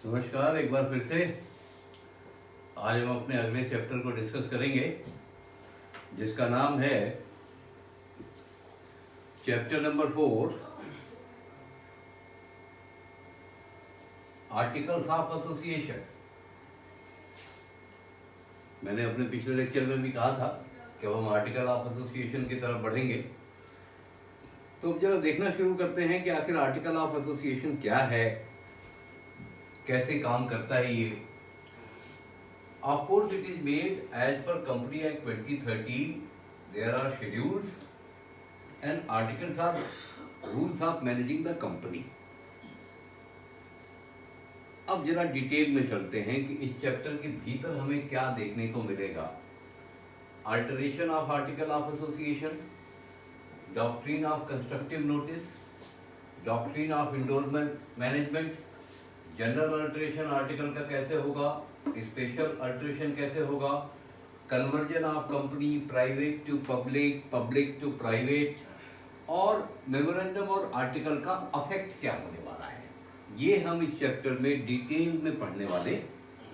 नमस्कार। एक बार फिर से आज हम अपने अगले चैप्टर को डिस्कस करेंगे जिसका नाम है chapter number 4, articles of association. मैंने अपने पिछले लेक्चर में भी कहा था कि अब हम आर्टिकल ऑफ एसोसिएशन की तरफ बढ़ेंगे। तो अब जरा देखना शुरू करते हैं कि आखिर आर्टिकल ऑफ एसोसिएशन क्या है, कैसे काम करता है ये। Of course, it is made as per Company Act 2013. There are schedules and articles are rules of managing the company. अब जरा डिटेल में चलते हैं कि इस चैप्टर के भीतर हमें क्या देखने को मिलेगा। Alteration of article of association, doctrine of constructive notice, doctrine of endorsement management, general alteration article का कैसे होगा, स्पेशल अल्टरेशन कैसे होगा, conversion of company private to public, public to private, और मेमोरेंडम और आर्टिकल का अफेक्ट क्या होने वाला है, ये हम इस चैप्टर में डिटेल में पढ़ने वाले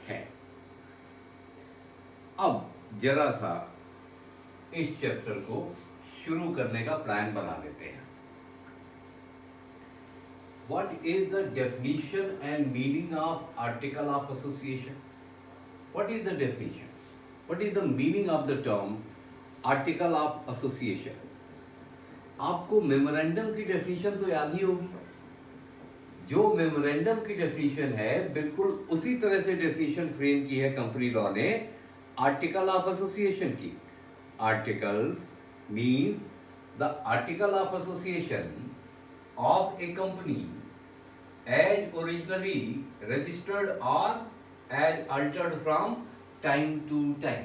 हैं। अब जरा सा इस चैप्टर को शुरू करने का प्लान बना लेते हैं। What is the definition and meaning of article of association? What is the definition? What is the meaning of the term article of association? आपको मेमोरेंडम की डेफिनेशन तो याद ही होगी। जो मेमोरेंडम की डेफिनेशन है बिल्कुल उसी तरह से डेफिनेशन फ्रेम की है कंपनी लॉ ने आर्टिकल ऑफ एसोसिएशन की। Articles means the article of association of a company as originally registered or as altered from time to time।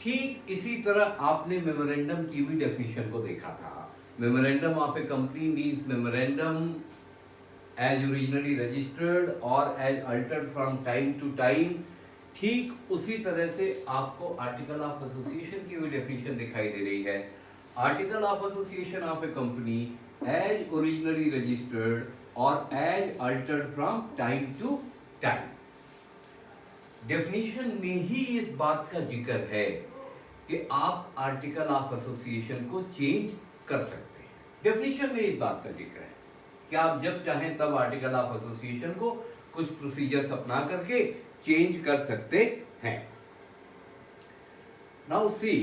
ठीक इसी तरह आपने मेमोरेंडम की भी डेफिनेशन को देखा था। Memorandum of a company means memorandum as originally registered और as altered from time to time. ठीक उसी तरह से आपको आर्टिकल ऑफ एसोसिएशन की भी डेफिनेशन दिखाई दे रही है। Article of association of a company as originally registered or as altered from time to time। Definition में ही इस बात का जिक्र है कि आप आर्टिकल ऑफ एसोसिएशन को चेंज कर सकते हैं। डेफिनेशन में इस बात का जिक्र है कि आप जब चाहें तब आर्टिकल ऑफ एसोसिएशन को कुछ प्रोसीजर्स अपना करके चेंज कर सकते हैं। नाउ सी,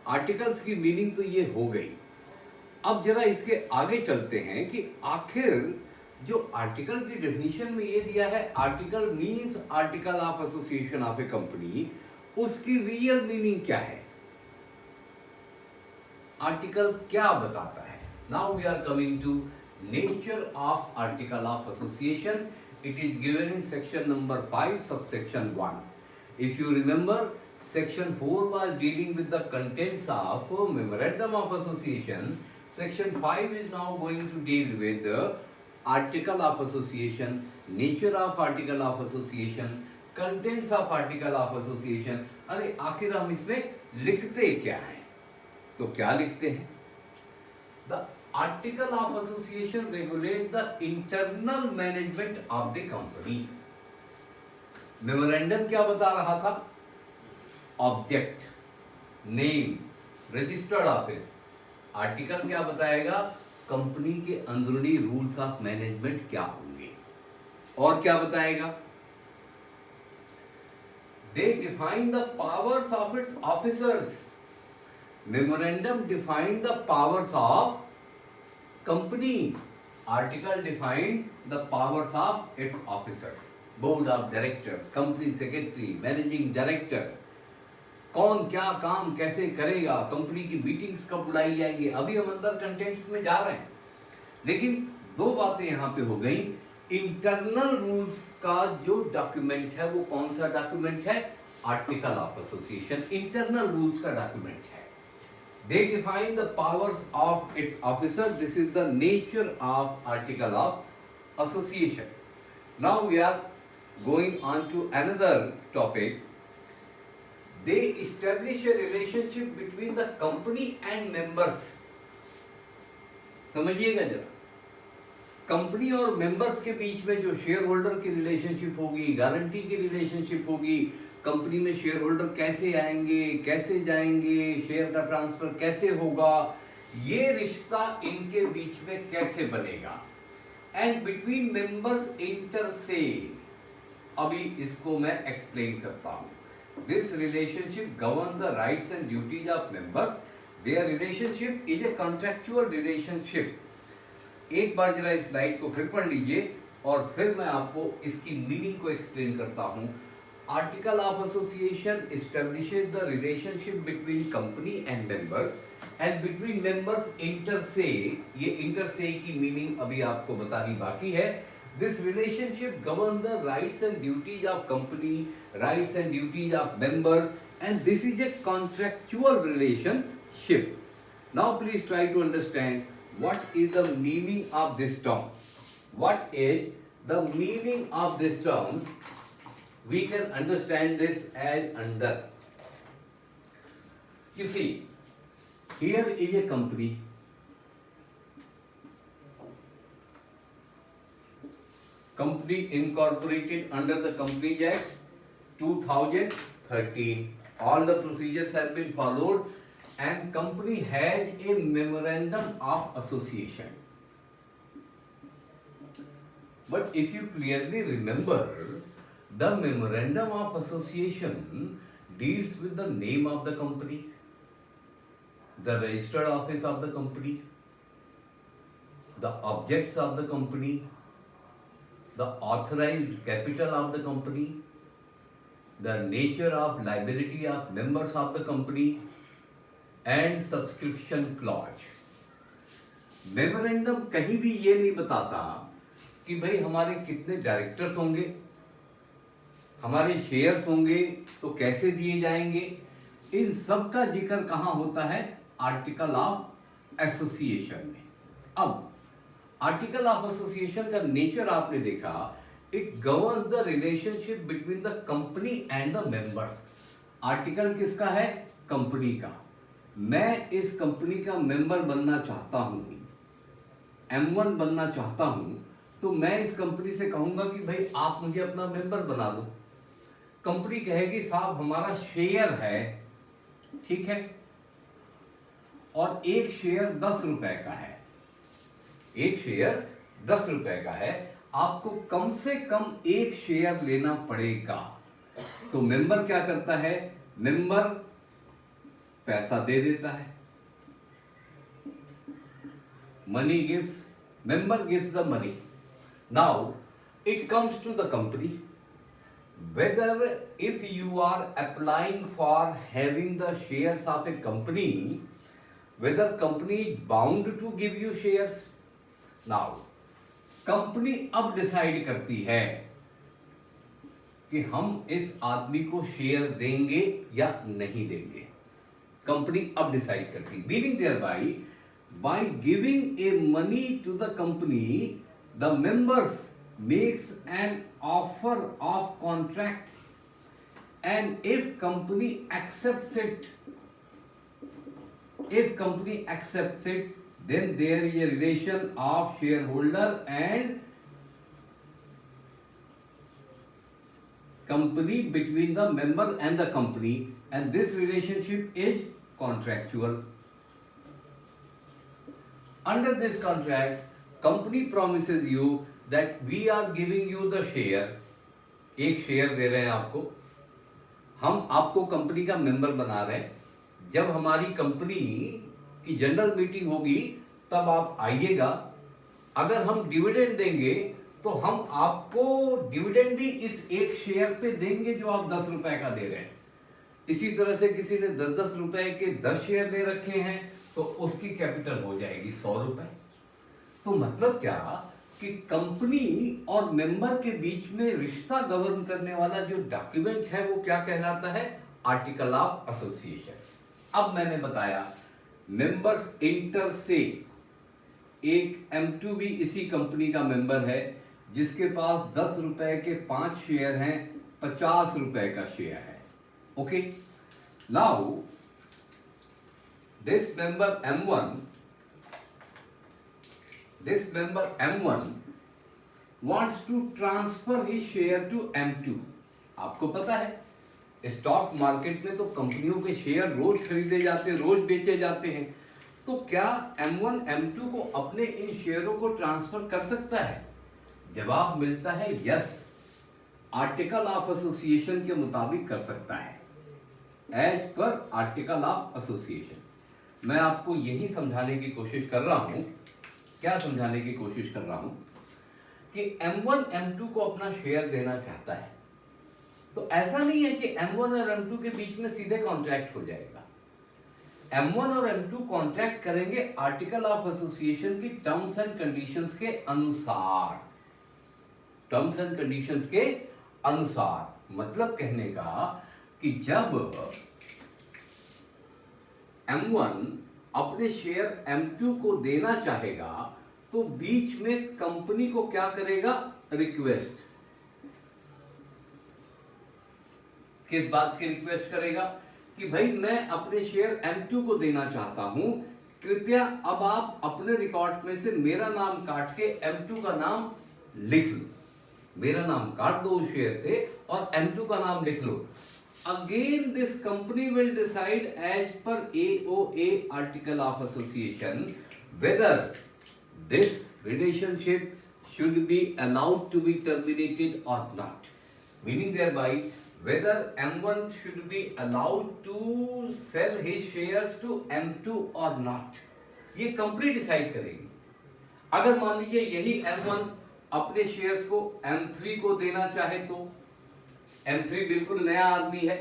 आर्टिकल्स की मीनिंग तो ये हो गई। अब जरा इसके आगे चलते हैं कि आखिर जो आर्टिकल की डेफिनेशन में ये दिया है article means article of association of a company, उसकी रियल मीनिंग क्या है, आर्टिकल क्या बताता है। Now we are coming to nature of article of association. It is given in section number 5 subsection 1। If you remember, section 4 was dealing with the contents of memorandum of association. Section 5 is now going to deal with the article of association, nature of article of association, contents of article of association। अरे आखिर हम इसमें लिखते क्या हैं? तो क्या लिखते हैं? The article of association regulate the internal management of the company। Memorandum क्या बता रहा था? Object, name, registered office. Article क्या बताएगा? कंपनी के अंदरूनी रूल्स ऑफ मैनेजमेंट क्या होंगे। और क्या बताएगा? दे define the powers of it's officers. Memorandum define the powers of company, article define the powers of it's officers. Board of director, company secretary, managing director, कौन क्या काम कैसे करेगा, कंपनी की मीटिंग्स कब बुलाई जाएंगी। अभी हम अंदर कंटेंट्स में जा रहे हैं, लेकिन दो बातें यहाँ पे हो गई। इंटरनल रूल्स का जो डॉक्यूमेंट है वो कौन सा डॉक्यूमेंट है? Article of association internal rules का डॉक्यूमेंट है। They define the powers of its officer. This is the nature of article of association. Now we are going on to another topic. They establish a relationship between the company and members। समझिएगा जरा, company और members के बीच में जो share holder की relationship होगी, guarantee की रिलेशनशिप होगी, कंपनी में शेयर होल्डर कैसे आएंगे, कैसे जाएंगे, शेयर का ट्रांसफर कैसे होगा, ये रिश्ता इनके बीच में कैसे बनेगा, एंड बिटवीन मेंबर्स इंटर से, अभी इसको मैं एक्सप्लेन करता हूं। This relationship govern the rights and duties of members. Their relationship is a contractual relationship. एक बार जरा इस स्लाइड को फिर पढ़ लीजिए और फिर मैं आपको इसकी मीनिंग को एक्सप्लेन करता हूं। Article of association establishes the relationship between company and members and between members inter से। ये इंटर से की मीनिंग अभी आपको बतानी बाकी है। This relationship govern the rights and duties of company, rights and duties of members, and this is a contractual relationship. Now please try to understand what is the meaning of this term. What is the meaning of this term? We can understand this as under. You see, here is a company. Company incorporated under the Companies Act 2013. All the procedures have been followed. And company has a memorandum of association. But if you clearly remember, the memorandum of association deals with the name of the company, the registered office of the company, the objects of the company, the authorized capital of the company, the nature of liability of members of the company, and subscription clause. Memorandum कहीं भी ये नहीं बताता कि भाई हमारे कितने directors होंगे, हमारे शेयर्स होंगे तो कैसे दिए जाएंगे। इन सब का जिक्र कहां होता है? आर्टिकल ऑफ एसोसिएशन में। अब आर्टिकल ऑफ एसोसिएशन का नेचर आपने देखा, it governs the relationship between the company and the members. Article किसका है? कंपनी का। मैं इस कंपनी का मेंबर बनना चाहता हूं, M1 बनना चाहता हूं, तो मैं इस कंपनी से कहूंगा कि भाई आप मुझे अपना मेंबर बना दो। कंपनी कहेगी साहब हमारा शेयर है, ठीक है, और एक शेयर 10 रुपए का है, एक शेयर 10 रुपए का है, आपको कम से कम एक शेयर लेना पड़ेगा। तो मेंबर क्या करता है? मेंबर पैसा दे देता है, money gives, member gives the money. Now it comes to the company, whether if you are applying for having the shares of a company, whether company is bound to give you shares. Now company अब decide करती है कि हम इस आदमी को share देंगे या नहीं देंगे। कंपनी अब डिसाइड करती, meaning thereby giving a money to the company, the members makes an offer of contract, and if company accepts it, then there is a relation of shareholder and company between the member and the company, and this relationship is contractual. Under this contract, company promises you that we are giving you the share. एक share दे रहे हैं आपको, हम आपको company का member बना रहे हैं। जब हमारी कंपनी की जनरल मीटिंग होगी तब आप आइएगा। अगर हम डिविडेंड देंगे तो हम आपको डिविडेंड भी इस एक शेयर पे देंगे जो आप 10 रुपए का दे रहे हैं। इसी तरह से किसी ने 10-10 रुपए के 10 शेयर दे रखे हैं तो उसकी कैपिटल हो जाएगी 100 रुपए। तो मतलब क्या कि कंपनी और मेंबर के बीच में रिश्ता गवर्न करने वाला जो डॉक्यूमेंट है वो क्या कहलाता है? Article of association. अब मैंने बताया मेंबर्स इंटर से, एक M2 भी इसी कंपनी का मेंबर है जिसके पास 10 रुपए के 5 शेयर हैं, 50 रुपए का शेयर है। Okay, now this member M1 this member M1 wants to transfer his share to M2. आपको पता है स्टॉक मार्केट में तो कंपनियों के शेयर रोज खरीदे जाते हैं, रोज बेचे जाते हैं। तो क्या M1 M2 को अपने इन शेयरों को ट्रांसफर कर सकता है? जवाब मिलता है यस, आर्टिकल ऑफ एसोसिएशन के मुताबिक कर सकता है, as per article of association. मैं आपको यही समझाने की कोशिश कर रहा हूं, क्या समझाने की कोशिश कर रहा हूं कि M1 M2 को अपना शेयर देना चाहता है, तो ऐसा नहीं है कि M1 और M2 के बीच में सीधे कॉन्ट्रैक्ट हो जाएगा। M1 और M2 कॉन्ट्रैक्ट करेंगे आर्टिकल ऑफ एसोसिएशन की टर्म्स एंड कंडीशंस के अनुसार, टर्म्स एंड कंडीशंस के अनुसार। मतलब कहने का कि जब M1 अपने शेयर M2 को देना चाहेगा तो बीच में कंपनी को क्या करेगा? रिक्वेस्ट। किस बात की रिक्वेस्ट करेगा? कि भाई मैं अपने शेयर M2 को देना चाहता हूं, कृपया अब आप अपने रिकॉर्ड में से मेरा नाम काट के M2 का नाम लिख लो, मेरा नाम काट दो उस शेयर से और M2 का नाम लिख लो। Again this company will decide as per AOA article of association whether this relationship should be allowed to be terminated or not, meaning thereby whether M1 should be allowed to sell his shares to M2 or not, ये company decide करेगी। अगर मान लीजिए यही M1 अपने shares को M3 को देना चाहे तो, M3 बिल्कुल नया आदमी है,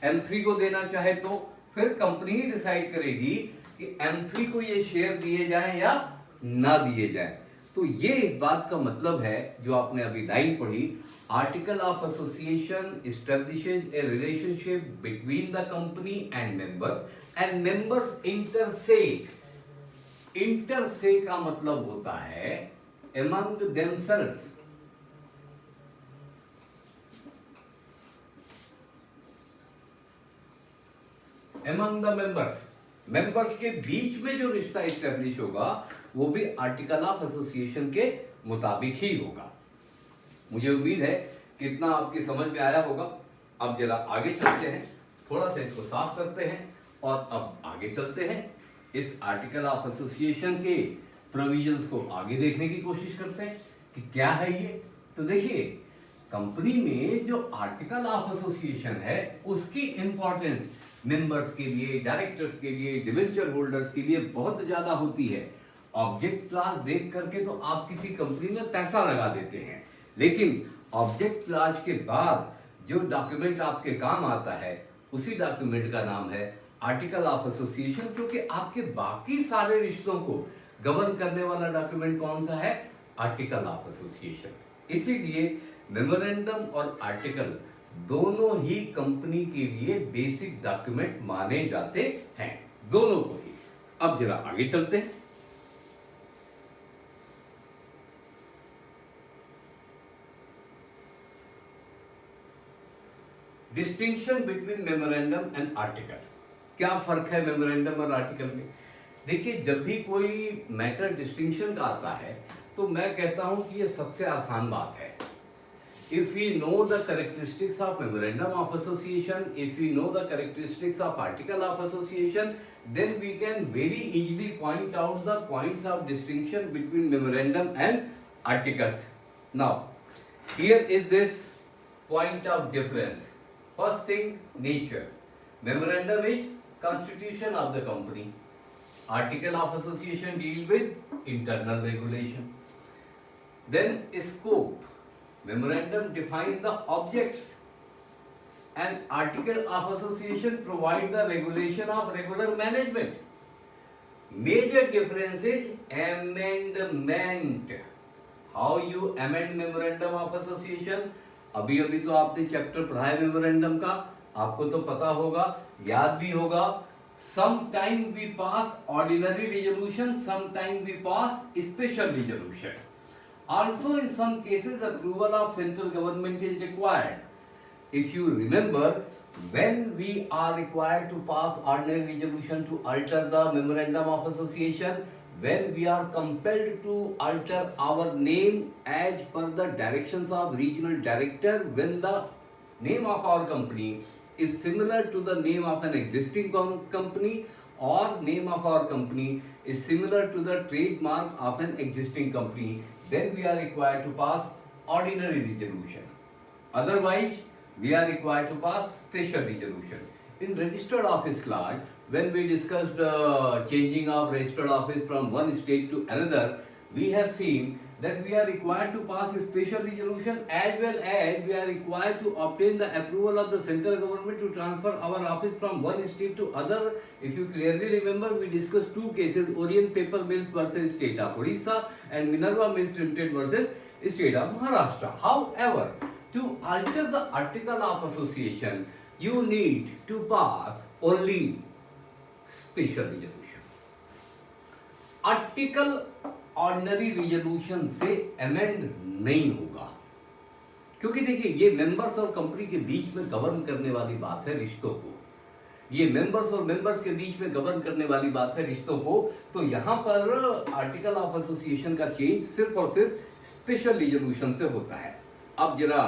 M3 को देना चाहे तो फिर कंपनी ही डिसाइड करेगी कि M3 को ये शेयर दिए जाएं या ना दिए जाएं। तो ये इस बात का मतलब है जो आपने अभी लाइन पढ़ी, article of association establishes a relationship between the company and members इंटरसेक। इंटरसे का मतलब होता है among themselves, among the मेंबर्स के बीच में जो रिश्ता एस्टेब्लिश होगा वो भी आर्टिकल ऑफ एसोसिएशन के मुताबिक ही होगा। मुझे उम्मीद है कि इतना आपकी समझ में आया होगा। अब जरा आगे चलते हैं, थोड़ा सा इसको साफ करते हैं और अब आगे चलते हैं, इस आर्टिकल ऑफ एसोसिएशन के प्रोविजंस को आगे देखने की कोशिश करते हैं कि क्या है ये। तो देखिए, कंपनी में जो आर्टिकल ऑफ एसोसिएशन है उसकी इंपॉर्टेंस मेंबर्स के लिए, डायरेक्टर्स के लिए, डिवेंचर होल्डर्स के लिए बहुत ज्यादा होती है। ऑब्जेक्ट क्लास देख करके तो आप किसी कंपनी में पैसा लगा देते हैं, लेकिन ऑब्जेक्ट क्लास के बाद जो डॉक्यूमेंट आपके काम आता है उसी डॉक्यूमेंट का नाम है आर्टिकल ऑफ एसोसिएशन, क्योंकि आपके बाकी सारे रिश्तों को गवर्न करने वाला डॉक्यूमेंट कौन सा है? Article of association. इसीलिए मेमोरेंडम और आर्टिकल दोनों ही कंपनी के लिए बेसिक डॉक्यूमेंट माने जाते हैं, दोनों को ही। अब जरा आगे चलते हैं। Distinction between memorandum and article. क्या फर्क है मेमोरेंडम और आर्टिकल में? देखिए, जब भी कोई मैटर डिस्टिंक्शन का आता है तो मैं कहता हूं कि ये सबसे आसान बात है। If we know the characteristics of memorandum of association, if we know the characteristics of article of association, then we can very easily point out the points of distinction between memorandum and articles. Now, here is this point of difference. First thing, nature. Memorandum is constitution of the company. Article of association deal with internal regulation. Then scope. Memorandum defines the objects and article of association provide the regulation of regular management. Major difference is amendment. How you amend memorandum of association? अभी तो आपने chapter पढ़ा है memorandum का, आपको तो पता होगा, याद भी होगा। Sometime we pass ordinary resolution, sometime we pass special resolution. Also, in some cases, approval of central government is required. If you remember, when we are required to pass ordinary resolution to alter the memorandum of association, when we are compelled to alter our name as per the directions of regional director, when the name of our company is similar to the name of an existing company, or name of our company is similar to the trademark of an existing company, then we are required to pass ordinary resolution. Otherwise, we are required to pass special resolution. In registered office clause, when we discussed changing of registered office from one state to another, we have seen that we are required to pass a special resolution, as well as we are required to obtain the approval of the central government to transfer our office from one state to other. If you clearly remember, we discussed two cases: Orient Paper Mills versus State of Odisha and Minerva Mills Limited versus State of Maharashtra. However, to alter the article of association, you need to pass only special resolution. Article ordinary resolution से amend नहीं होगा, क्योंकि देखिए ये members और company के बीच में गवर्न करने वाली बात है रिश्तों को, ये मेंबर्स और मेंबर्स के बीच में गवर्न करने वाली बात है रिश्तों को। तो यहाँ पर आर्टिकल ऑफ एसोसिएशन का चेंज सिर्फ और सिर्फ स्पेशल रिजोल्यूशन से होता है। अब जरा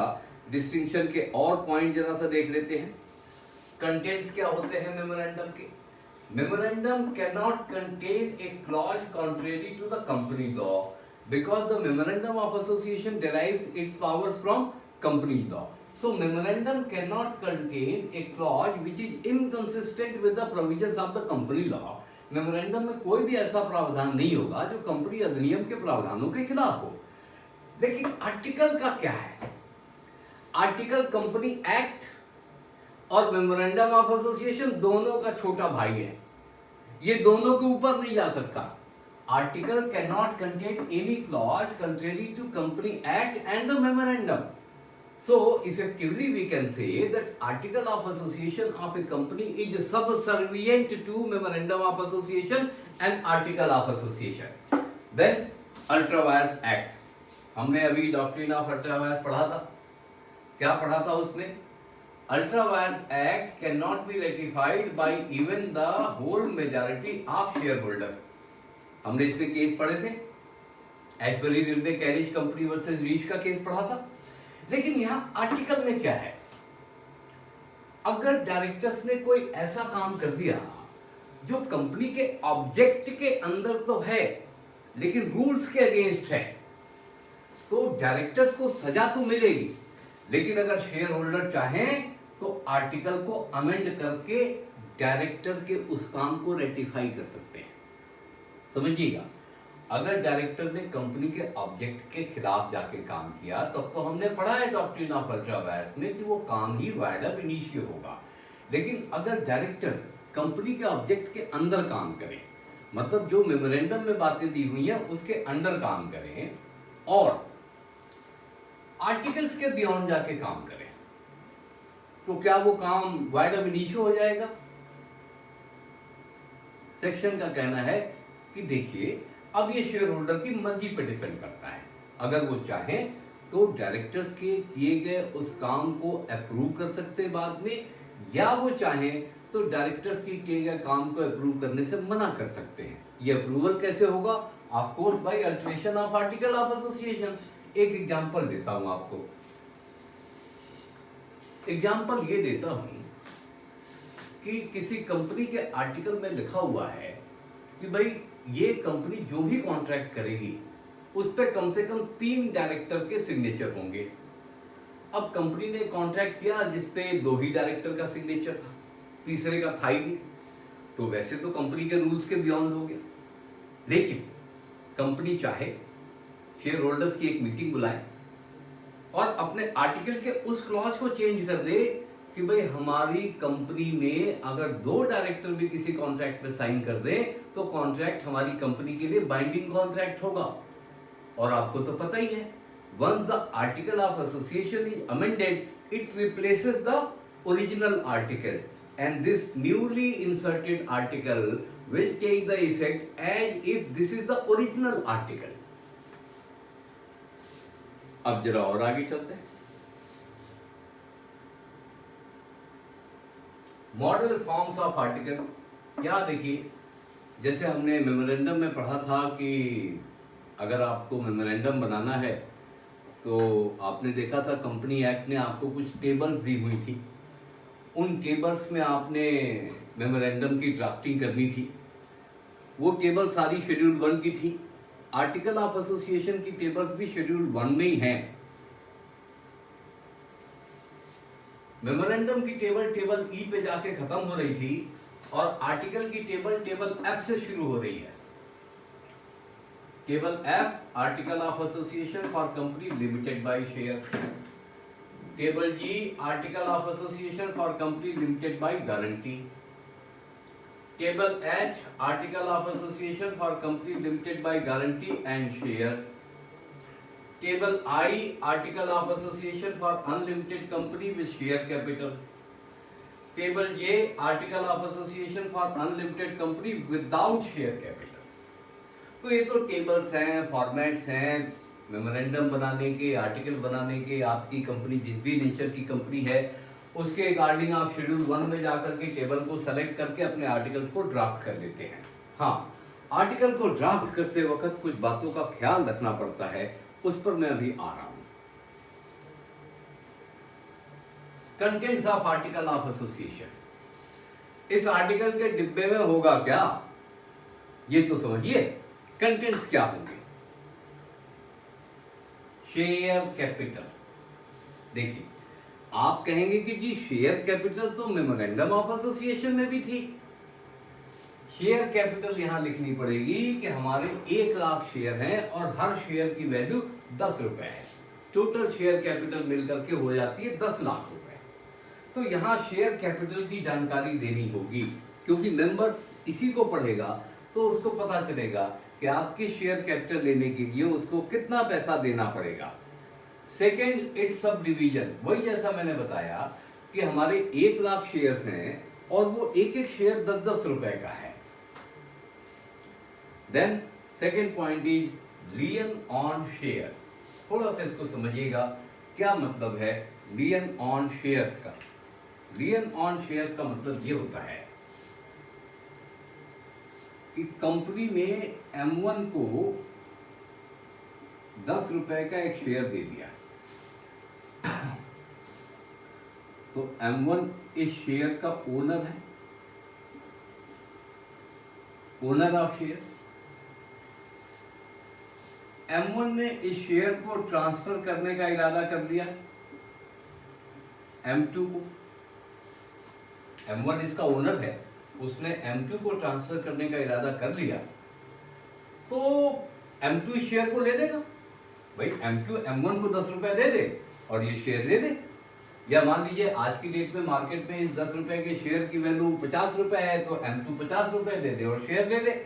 डिस्टिंक्शन के और पॉइंट जरा सा देख लेते हैं। कंटेंट्स क्या होते हैं मेमोरेंडम के? Memorandum cannot contain a clause contrary to the company law, because the memorandum of association derives its powers from company law. So memorandum cannot contain a clause which is inconsistent with the provisions of the company law. Memorandum में कोई भी ऐसा प्रावधान नहीं होगा जो company अधिनियम के प्रावधानों के खिलाफ हो। लेकिन आर्टिकल का क्या है? आर्टिकल कंपनी एक्ट और मेमोरेंडम ऑफ एसोसिएशन दोनों का छोटा भाई है, ये दोनों के ऊपर नहीं जा सकता। Article can not contain any clause contrary to company act and the memorandum. So effectively we can say that article of association of a company is subservient to memorandum of association and article of association. Then ultra vires act, हमने अभी doctrine of ultra vires पढ़ा था। क्या पढ़ा था उसमें? Ultra Vires Act cannot be ratified by even the whole majority of shareholder. हमने इसमें केस पढ़े थे, Ashbery railway carriage company versus reach का केस पढ़ा था। लेकिन यहाँ आर्टिकल में क्या है? अगर डायरेक्टर्स ने कोई ऐसा काम कर दिया जो कंपनी के ऑब्जेक्ट के अंदर तो है लेकिन रूल्स के अगेंस्ट है, तो डायरेक्टर्स को सजा तो मिलेगी, लेकिन अगर शेयर होल्डर चाहें तो आर्टिकल को अमेंड करके डायरेक्टर के उस काम को रेटिफाई कर सकते हैं। समझिएगा, अगर डायरेक्टर ने कंपनी के ऑब्जेक्ट के खिलाफ जाके काम किया तब तो हमने पढ़ा है डॉक्ट्रिन ऑफ अल्ट्रा वायर्स में कि वो काम ही वाइड अप इनिशियो होगा। लेकिन अगर डायरेक्टर कंपनी के ऑब्जेक्ट के अंदर काम करे, मतलब जो मेमोरेंडम में बातें दी हुई हैं उसके अंदर काम करें और आर्टिकल्स के बियॉन्ड जाके काम करें, तो क्या वो काम वाइड अब इनिशियो हो जाएगा? सेक्शन का कहना है कि देखिए, अब ये शेयर होल्डर की मर्जी पे डिपेंड करता है। अगर वो चाहें तो डायरेक्टर्स के किए गए उस काम को अप्रूव कर सकते बाद में, या वो चाहें तो डायरेक्टर्स के किए गए काम को अप्रूव करने से मना कर सकते हैं। ये अप्रूवल कैसे होगा? Of course by alteration of article of association. एक एग्जांपल देता हूं आपको। एग्जाम्पल ये देता हूं कि किसी कंपनी के आर्टिकल में लिखा हुआ है कि भाई ये कंपनी जो भी कॉन्ट्रैक्ट करेगी उस पर कम से कम 3 डायरेक्टर के सिग्नेचर होंगे। अब कंपनी ने कॉन्ट्रैक्ट किया जिसपे 2 ही डायरेक्टर का सिग्नेचर था, तीसरे का था ही नहीं, तो वैसे तो कंपनी के रूल्स के बियॉन्ड हो गया। लेकिन कंपनी चाहे शेयर होल्डर्स की एक मीटिंग बुलाए और अपने आर्टिकल के उस क्लॉज को चेंज कर दे कि भाई हमारी कंपनी में अगर 2 डायरेक्टर भी किसी कॉन्ट्रैक्ट पे साइन कर दें तो कॉन्ट्रैक्ट हमारी कंपनी के लिए बाइंडिंग कॉन्ट्रैक्ट होगा। और आपको तो पता ही है, once the article of association is amended it replaces the original article and this newly inserted article will take the effect as if this is the original article. अब जरा और आगे चलते हैं। मॉडल फॉर्म्स ऑफ आर्टिकल, क्या देखिए, जैसे हमने मेमोरेंडम में पढ़ा था कि अगर आपको मेमोरेंडम बनाना है तो आपने देखा था कंपनी एक्ट ने आपको कुछ टेबल्स दी हुई थी। उन टेबल्स में आपने मेमोरेंडम की ड्राफ्टिंग करनी थी। वो टेबल सारी शेड्यूल 1 की थी। आर्टिकल ऑफ एसोसिएशन की टेबल्स भी शेड्यूल 1 में ही हैं। मेमोरेंडम की टेबल ई पे जाके खत्म हो रही थी और आर्टिकल की टेबल एफ से शुरू हो रही है। Table f article of association for company limited by share. Table g article of association for company limited by guarantee. Table h article of association for company limited by guarantee and shares. Table I article of association for unlimited company with share capital. Table j article of association for unlimited company without share capital. तो ये तो tables हैं, formats हैं memorandum बनाने के, article बनाने के। आपकी कंपनी जिस भी नेचर की कंपनी है उसके अकॉर्डिंग आप शेड्यूल 1 में जाकर के टेबल को सेलेक्ट करके अपने आर्टिकल्स को ड्राफ्ट कर लेते हैं। हाँ, आर्टिकल को ड्राफ्ट करते वक्त कुछ बातों का ख्याल रखना पड़ता है, उस पर मैं अभी आ रहा हूं। Contents of article of association. इस आर्टिकल के डिब्बे में होगा क्या, ये तो समझिए। कंटेंट्स क्या होंगे? Share capital. देखिए, आप कहेंगे कि जी शेयर कैपिटल तो मेमोरेंडम ऑफ एसोसिएशन में भी थी। शेयर कैपिटल यहां लिखनी पड़ेगी कि हमारे 1 लाख शेयर हैं और हर शेयर की वैल्यू 10 रुपए है। टोटल शेयर कैपिटल मिलकर के हो जाती है 10 लाख रुपए। तो यहां शेयर कैपिटल की जानकारी देनी होगी, क्योंकि मेंबर इसी को पढ़ेगा तो उसको पता चलेगा कि आपके शेयर कैपिटल लेने के लिए उसको कितना पैसा देना पड़ेगा। Second, it's sub division. वही जैसा मैंने बताया कि हमारे 1 लाख शेयर्स हैं और वो एक एक शेयर 10-10 रुपए का है। Then second point is lien on share. थोड़ा सा इसको समझिएगा, क्या मतलब है लियन ऑन शेयर्स का। लियन ऑन शेयर्स का मतलब ये होता है कि कंपनी ने M1 को 10 रुपए का एक शेयर दे दिया। तो M1 इस शेयर का ओनर है, ओनर ऑफ शेयर। M1 ने इस शेयर को ट्रांसफर करने का इरादा कर लिया M2 को। M1 इसका ओनर है, उसने M2 को ट्रांसफर करने का इरादा कर लिया, तो M2 इस शेयर को ले लेगा। भाई M2 M1 को 10 रुपए दे दे और ये शेयर ले ले। या मान लीजिए आज की डेट में मार्केट में इस 10 रुपए के शेयर की वैल्यू 50 रुपए है, तो M2 50 रुपए दे दे और शेयर ले ले।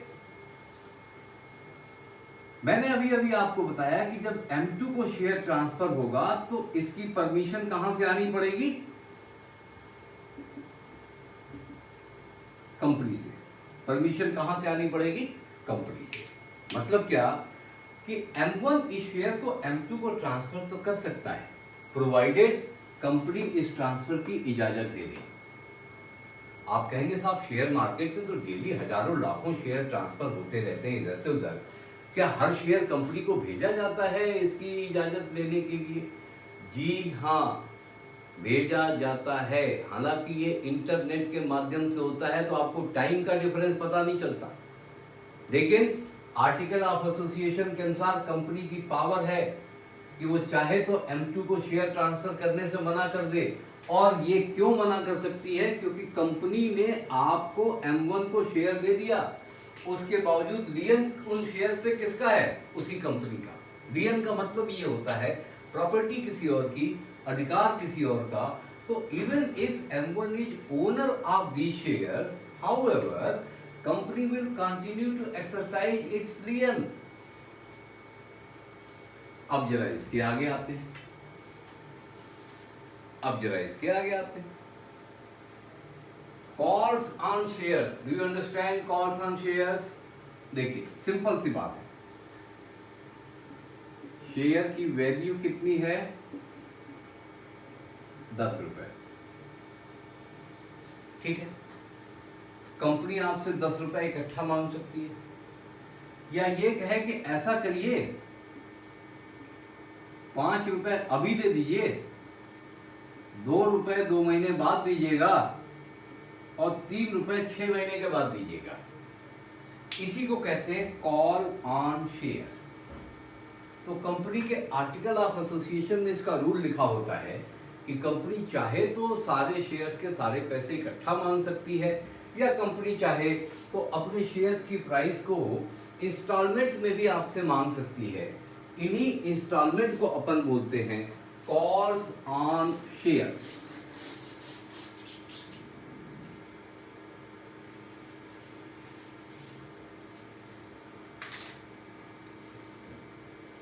मैंने अभी आपको बताया कि जब M2 को शेयर ट्रांसफर होगा तो इसकी परमिशन कहां से आनी पड़ेगी? कंपनी से। परमिशन कहां से आनी पड़ेगी? कंपनी से। मतलब क्या कि M1 इस शेयर को M2 को ट्रांसफर तो कर सकता है, प्रोवाइडेड कंपनी इस ट्रांसफर की इजाजत दे दे। आप कहेंगे साहब शेयर मार्केट में तो डेली हजारों लाखों शेयर ट्रांसफर होते रहते हैं इधर से उधर, क्या हर शेयर कंपनी को भेजा जाता है इसकी इजाजत लेने के लिए? जी हाँ, भेजा जाता है। हालांकि ये इंटरनेट के माध्यम से होता है तो आपको टाइम का डिफरेंस पता नहीं चलता, लेकिन आर्टिकल ऑफ एसोसिएशन के अनुसार कंपनी की पावर है कि वो चाहे तो M2 को शेयर ट्रांसफर करने से मना कर दे। और ये क्यों मना कर सकती है? क्योंकि कंपनी ने आपको M1 को शेयर दे दिया, उसके बावजूद लियन उन शेयर से किसका है? उसी कंपनी का। लियन का मतलब ये होता है प्रॉपर्टी किसी और की, अधिकार किसी और का। तो even if M1 is owner of these shares, however company will continue to exercise its lien. अब जरा इसके आगे आते हैं। Calls on shares. Do you understand calls on shares? देखिए सिंपल सी बात है, शेयर की वैल्यू कितनी है? 10 रुपए। ठीक है। कंपनी आपसे 10 रुपए इकट्ठा मांग सकती है, या ये कहे कि ऐसा करिए 5 रुपए अभी दे दीजिए, 2 रुपए 2 महीने बाद दीजिएगा और 3 रुपए 6 महीने के बाद दीजिएगा। इसी को कहते हैं कॉल ऑन शेयर। तो कंपनी के आर्टिकल ऑफ एसोसिएशन में इसका रूल लिखा होता है कि कंपनी चाहे तो सारे शेयर्स के सारे पैसे इकट्ठा मांग सकती है, या कंपनी चाहे तो अपने शेयर्स की प्राइस को इंस्टॉलमेंट में भी आपसे मांग सकती है। इन्हीं इंस्टॉलमेंट को अपन बोलते हैं कॉल्स ऑन शेयर्स।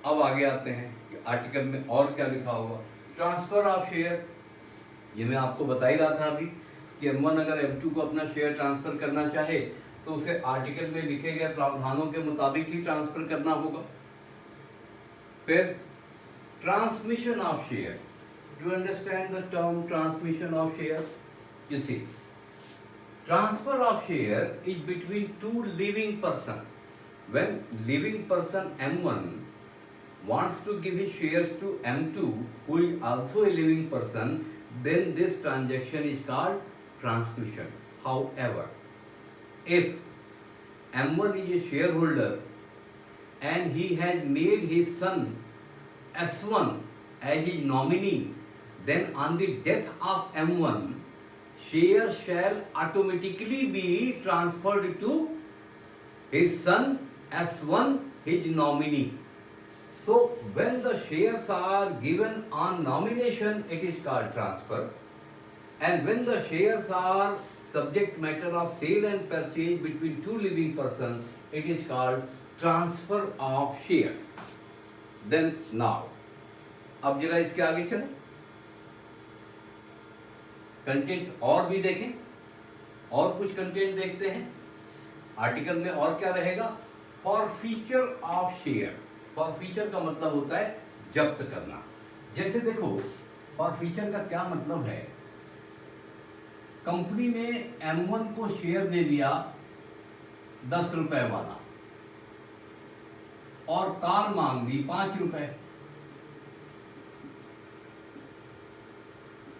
अब आगे आते हैं कि आर्टिकल में और क्या लिखा होगा। ट्रांसफर ऑफ शेयर, ये मैं आपको बता ही रहा था अभी कि M1 अगर M2 को अपना शेयर ट्रांसफर करना चाहे तो उसे आर्टिकल में लिखे गए प्रावधानों के मुताबिक ही ट्रांसफर करना होगा। फिर transmission of share, do understand the term transmission of share? You see, transfer of share is between two living person. When living person M1 wants to give his shares to M2, who is also a living person, then this transaction is called transmission. However, if M1 is a shareholder and he has made his son S1 as his nominee, then on the death of M1, shares shall automatically be transferred to his son S1, his nominee. So when the shares are given on nomination, it is called transfer, and when the shares are subject matter of sale and purchase between two living persons, it is called transfer of shares. Then now, अब जरा इसके आगे चलें, contents और भी देखें, और कुछ कंटेंट देखते हैं। आर्टिकल में और क्या रहेगा? Forfeiture of share. फॉरफीचर का मतलब होता है जब्त करना। जैसे देखो, फॉरफीचर का क्या मतलब है? कंपनी ने M1 को शेयर दे दिया 10 रुपए वाला और कार मांग दी 5 रुपए।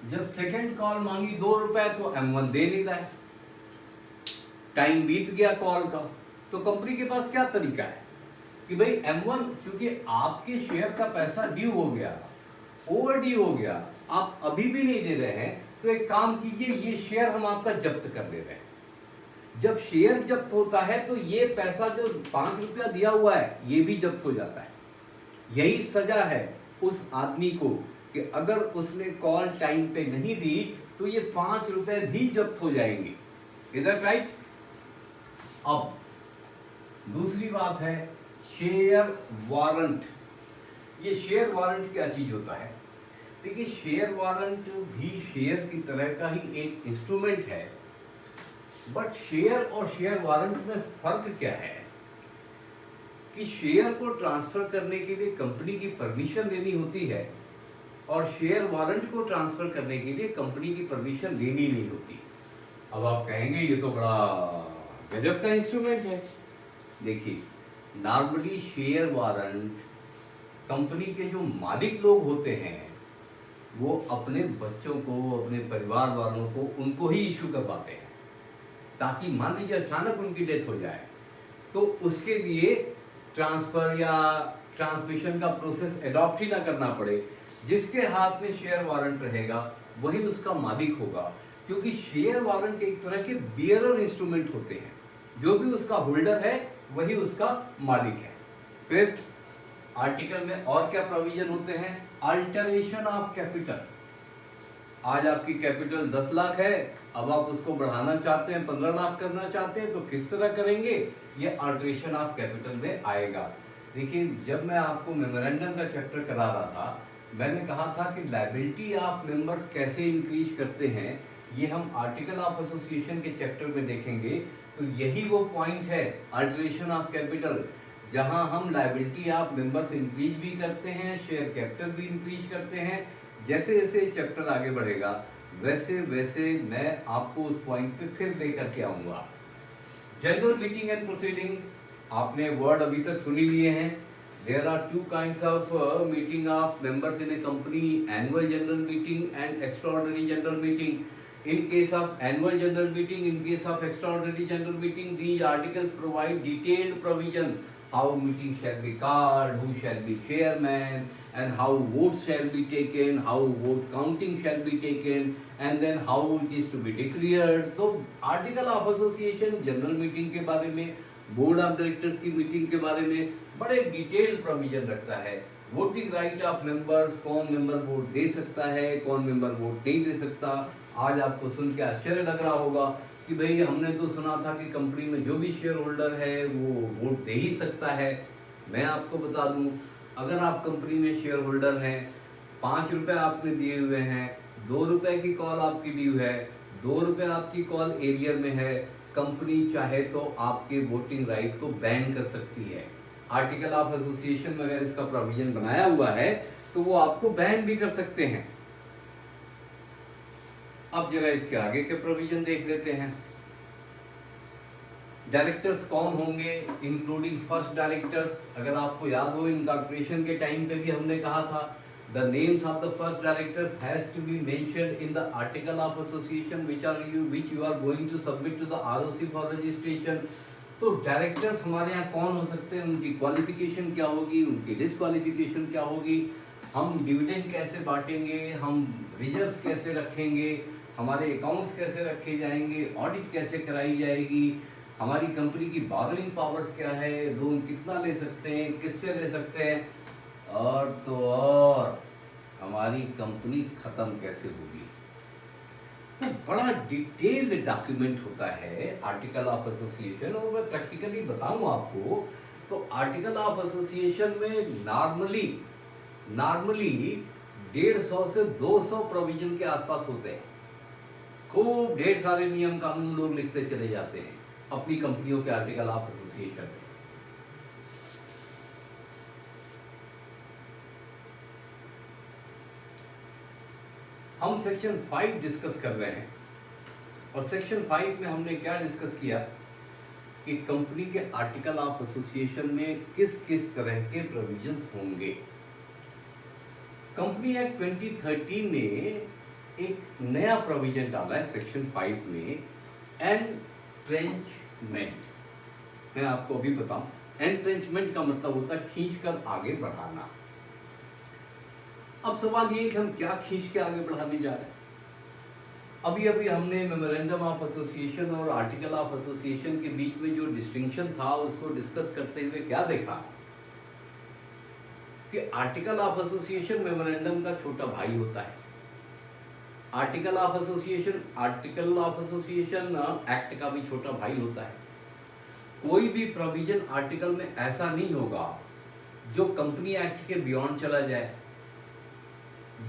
जब सेकंड कॉल मांगी 2 रुपए तो M1 दे नहीं रहा है। टाइम बीत गया कॉल का, तो कंपनी के पास क्या तरीका है कि भाई M1, क्योंकि आपके शेयर का पैसा ड्यू हो गया, ओवर ड्यू हो गया, आप अभी भी नहीं दे रहे हैं, तो एक काम कीजिए, ये शेयर हम आपका जब्त कर दे रहे हैं। जब शेयर जब्त होता है तो ये पैसा जो 5 रुपया दिया हुआ है ये भी जब्त हो जाता है। यही सजा है उस आदमी को कि अगर उसने कॉल टाइम पे नहीं दी तो ये 5 रुपए भी जब्त हो जाएंगे। Is that right? अब दूसरी बात है शेयर वारंट। ये शेयर वारंट क्या चीज होता है? देखिए, शेयर वारंट भी शेयर की तरह का ही एक इंस्ट्रूमेंट है, बट शेयर और शेयर वारंट में फर्क क्या है कि शेयर को ट्रांसफर करने के लिए कंपनी की परमिशन लेनी होती है और शेयर वारंट को ट्रांसफर करने के लिए कंपनी की परमिशन लेनी नहीं होती। अब आप कहेंगे ये तो बड़ा गजब का इंस्ट्रूमेंट है। देखिए, नॉर्मली शेयर वारंट कंपनी के जो मालिक लोग होते हैं वो अपने बच्चों को, अपने परिवार वालों को, उनको ही इशू करवाते हैं, ताकि मान लीजिए अचानक उनकी डेथ हो जाए तो उसके लिए ट्रांसफर या ट्रांसमिशन का प्रोसेस एडॉप्ट ही ना करना पड़े। जिसके हाथ में शेयर वारंट रहेगा वही उसका मालिक होगा, क्योंकि शेयर वारंट एक तरह के बियरर इंस्ट्रूमेंट होते हैं। जो भी उसका होल्डर है वही उसका मालिक है। फिर आर्टिकल में और क्या प्रोविजन होते हैं? Alteration of capital. आज आपकी कैपिटल 10 लाख है, अब आप उसको बढ़ाना चाहते हैं, 15 लाख करना चाहते हैं, तो किस तरह करेंगे? ये अल्टरेशन ऑफ कैपिटल में आएगा। देखिए, जब मैं आपको मेमोरेंडम का चैप्टर करा रहा था, मैंने कहा था कि लायबिलिटी ऑफ मेंबर्स कैसे इंक्रीज करते हैं, ये हम आर्टिकल ऑफ एसोसिएशन के चैप्टर में देखेंगे। तो यही वो पॉइंट है, अल्टरेशन ऑफ कैपिटल, जहां हम लायबिलिटी ऑफ मेंबर्स इंक्रीज भी करते हैं, शेयर कैपिटल भी इंक्रीज करते हैं। जैसे जैसे चैप्टर आगे बढ़ेगा वैसे वैसे मैं आपको उस पॉइंट पे फिर लेकर के आऊँगा। जनरल मीटिंग एंड प्रोसीडिंग, आपने वर्ड अभी तक सुन ही लिए हैं। There are two kinds of meeting of members in a company, annual general meeting and extraordinary general meeting. In case of annual general meeting, in case of extraordinary general meeting, these articles provide detailed provision how meeting shall be called, who shall be chairman, and how votes shall be taken, how vote counting shall be taken, and then how it is to be declared. तो article of association general meeting के बारे में, board of directors की meeting के बारे में बड़े detailed provision रखता है. वोटिंग राइट ऑफ मेंबर्स, कौन मेंबर वोट दे सकता है, कौन मेंबर वोट नहीं दे सकता. आज आपको सुन के आश्चर्य लग रहा होगा कि भाई हमने तो सुना था कि कंपनी में जो भी शेयर होल्डर है वो वोट दे ही सकता है. मैं आपको बता दूं, अगर आप कंपनी में शेयर होल्डर हैं, 5 रुपये आपने दिए हुए हैं, 2 रुपये की कॉल आपकी ड्यू है, 2 रुपये आपकी कॉल एरियर में है, कंपनी चाहे तो आपके वोटिंग राइट को बैन कर सकती है. आर्टिकल ऑफ एसोसिएशन में अगर इसका प्रोविजन बनाया हुआ है तो वो आपको बैन भी कर सकते हैं. अब जरा इसके आगे के प्रोविजन देख लेते हैं. डायरेक्टर्स कौन होंगे, इंक्लूडिंग फर्स्ट डायरेक्टर्स. अगर आपको याद हो, इनकॉर्पोरेशन के टाइम पे भी हमने कहा था the names of the first director has to be mentioned in the article of association which you are going to submit to the ROC for registration. तो डायरेक्टर्स हमारे यहाँ कौन हो सकते हैं, उनकी क्वालिफिकेशन क्या होगी, उनकी डिसक्वालिफिकेशन क्या होगी, हम डिविडेंड कैसे बांटेंगे, हम रिजर्व्स कैसे रखेंगे, हमारे अकाउंट्स कैसे रखे जाएंगे, ऑडिट कैसे कराई जाएगी, हमारी कंपनी की बार्गेनिंग पावर्स क्या है, लोन कितना ले सकते हैं, किससे ले सकते हैं, और तो और हमारी कंपनी ख़त्म कैसे होगी. तो बड़ा डिटेल्ड डॉक्यूमेंट होता है आर्टिकल ऑफ एसोसिएशन. और मैं प्रैक्टिकली बताऊं आपको तो आर्टिकल ऑफ एसोसिएशन में नॉर्मली 150 से 200 प्रोविजन के आसपास होते हैं. खूब ढेर सारे नियम कानून लोग लिखते चले जाते हैं अपनी कंपनियों के आर्टिकल ऑफ एसोसिएशन में. हम सेक्शन 5 डिस्कस कर रहे हैं और सेक्शन 5 में हमने क्या डिस्कस किया कि कंपनी के आर्टिकल ऑफ एसोसिएशन में किस किस तरह के प्रोविजंस होंगे. कंपनी एक्ट 2013 ने एक नया प्रोविजन डाला है सेक्शन 5 में, एंट्रेंचमेंट. मैं आपको अभी बताऊं, एंट्रेंचमेंट का मतलब होता है खींचकर आगे बढ़ाना. अब सवाल ये है कि हम क्या खींच के आगे बढ़ाने जा रहे हैं. अभी हमने मेमोरेंडम ऑफ एसोसिएशन और आर्टिकल ऑफ एसोसिएशन के बीच में जो डिस्टिंक्शन था उसको डिस्कस करते हुए क्या देखा कि आर्टिकल ऑफ एसोसिएशन मेमोरेंडम का छोटा भाई होता है. आर्टिकल ऑफ एसोसिएशन एक्ट का भी छोटा भाई होता है. कोई भी प्रोविजन आर्टिकल में ऐसा नहीं होगा जो कंपनी एक्ट के बियॉन्ड चला जाए,